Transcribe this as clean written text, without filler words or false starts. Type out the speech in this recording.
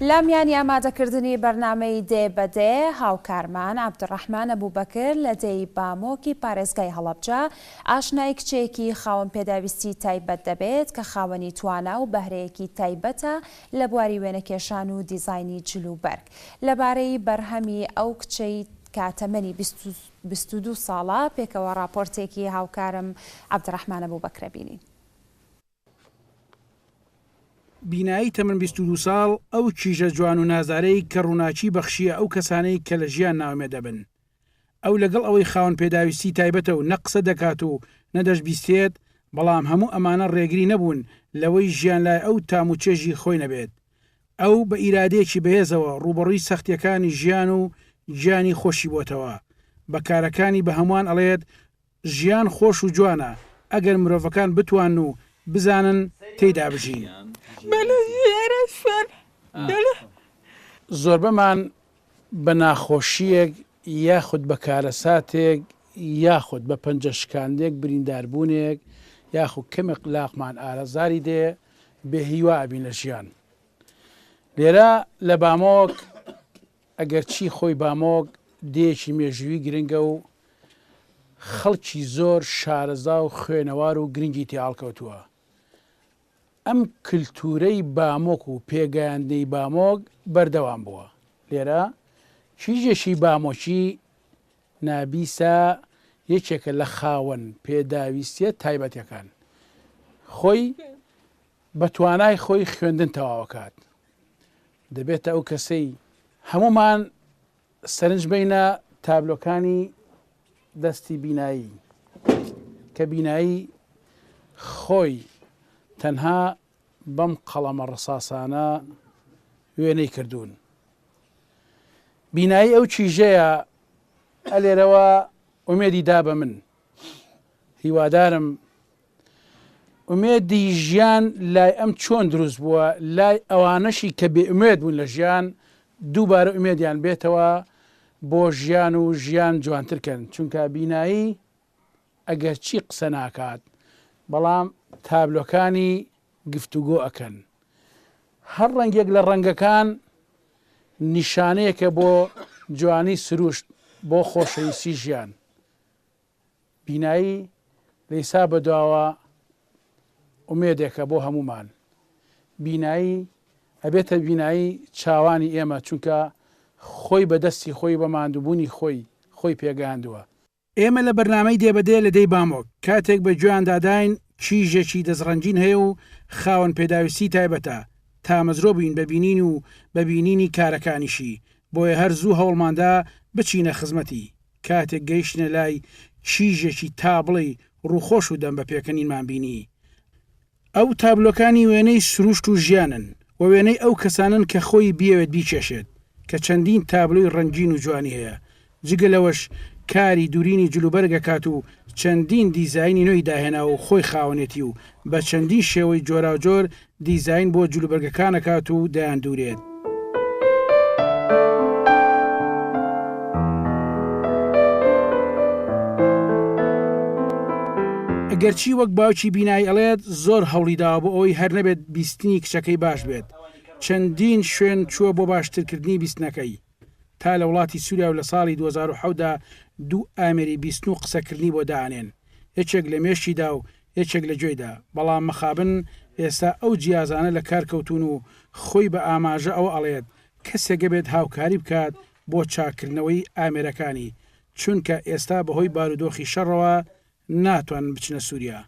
لامیانی ئامادەکردنی بەرنامەی دێ بەدێ هاوکارمان عەبدوڕەحمان ئەبووبەکر لە دێی بامۆکی پارێزگای هەڵەبجە ئاشنای کچێکی خاوەن پێداویستی تایبەت دەبێت کە خاوەنی توانە و بەهرەیەکی تایبەتە لە بواری وێنەکێشان و دیزاینی جلوبەرگ. لەبارەی بەرهەمی ئەو کچەی کاتەمەنی 22 ساڵە پێکەوە راپۆرتێکی هاوکارم عەبدوڕەحمان ئەبووبەکرە بینین. بینایی تەمەن 22 ساڵ ئەو کیژە جوان و نازارەی کە ڕووناچی بەخشیە ئەو کەسانەی کە لە ژیان ناومێ دەبن. ئەو لەگەڵ ئەوەی خاوەن پێداویستی تایبەتە و نەقسە دەکات و نەدەشبیستێت، بەڵام هەموو ئەمانە ڕێگری نەبوون لەوەی ژیان لای ئەو تام و چێژی خۆی نەبێت. ئەو بە ئیرادەیەکی بەهێزەوە ڕوبەڕووی سەختیەکانی ژیان و گیانی خۆشی بۆتەوە. بە کارەکانی بە هەمووان ئەڵێت ژیان خۆش و جوانە ئەگەر مرۆڤەکان بتوان و بزانن تێیدا بژین. زۆربەمان بە ناخۆشیەک یاخود بە کارەساتێک یاخود بە پەنجەشکاندێک برینداربوونێک یاخود کەمێک لاقمان ئارەزاری دێ بێ هیوا ئەبین لە ژیان. لێرە لە بامۆک ئەگەر چی خۆی بامۆک دێکی مێژووی گرنگە و خەڵکی زۆر شارەزا و خوێنەوار و گرنگی تێهاڵکەوتووە. ئەم کللتورەی بامۆک و پێگەیاندنەی بامۆک بەردەوام بووە. لێرە کیژێکی بامۆکی نابیسە یەکێکە لە خاوەن پێداویستیە تایبەتەکان. خۆی بە توانای خۆی خوێندن تەواوەکات. دەبێتە ئەو کەسەی هەمومان سەرنج بینە تابلۆکانی دەستی بینایی کە بینایی خۆی تەنها بەم قەڵەمە ڕساسانە وێنەی کردوون. بینایی ئەو چیژەیە ئەلێرەوە ئومێدی دا بە من. هیوادارم ئومێدی ژیان لای ئەم چۆن دروست بووە، لای ئەوانەشی کە بێئومێد بوون لە ژیان دووبارە ئومێدیان بێتەوە بۆ ژیان و ژیان جوانترکەن. چونکە بینایی ئەگەر چی قسە ناکات بەڵام تابلۆکانی گفتوگۆ ئەکەن. هەر ڕەنگێک لە ڕەنگەکان نیشانەیەکە بۆ جوانی سروشت بۆ خۆشەویستی ژیان. بینایی لەیسا بەدواوە ئومێدێکە بۆ هەمومان. بینایی ئەبێتە بینایی چاوانی ئێمە، چونکە خۆی بەدەستی خۆی بە ماندووبوونی خۆی پێگەیاندووە. ئێمە لە بەرنامەی دێبەدێ لە دەی بامۆک کاتێک بە گوێیان داداین کیژێکی دەستڕەنجین هەیە و خاوەن پێداویستی تایبەتە تا مەزرۆ بووین ببینین و ببینینی کارەکانیشی، بۆیە هەر زوو هەوڵماندا بچینە خزمەتی. کاتێک گەیشتنە لای کیژێکی تابڵی ڕووخۆش و دەم بە پێکەنینمان بینی. ئەو تابلۆکانی وێنەی سروشت و ژیانن و وێنەی ئەو کەسانن کە خۆی بیەوێت بیچێشێت کە چەندین تابلۆی ڕەنگین و جوانی هەیە. جگە لەوەش کاری دوورینی جلوبەرگەکات و چەندین دیزاینی نوێی داهێنا و خۆی خاوەنێتی و بە چەندین شێوەی جۆراوجۆر دیزاین بۆ جلوبەرگەکانەکات و دایان دوورێت. ئەگەرچی وەک باوکی بینایی ئەڵێت زۆر هەوڵیداوە بۆ ئەوەی هەر نەبێت بیستنی کچەکەی باش بێت. چەندین شوێن چووە بۆ باشترکردنی بیستنەکەی. تا لە وڵاتی سووریا و لە ساڵی 2010دا 2 ئامێری بیستن و قسەکردنی بۆ دانێن، یەکێک لە مێشیدا و یەکێک لە گوێیدا. بەڵام مەخابن ئێستا ئەو جیازانە لە کارکەوتون و خۆی بە ئاماژە ئەوە ئەڵێت کەسێکە بێت هاوکاری بکات بۆ چاکردنەوەی ئامێرەکانی، چونکە ئێستا بەهۆی بارودۆخی شەڕەوە ناتوان بچنە سووریا.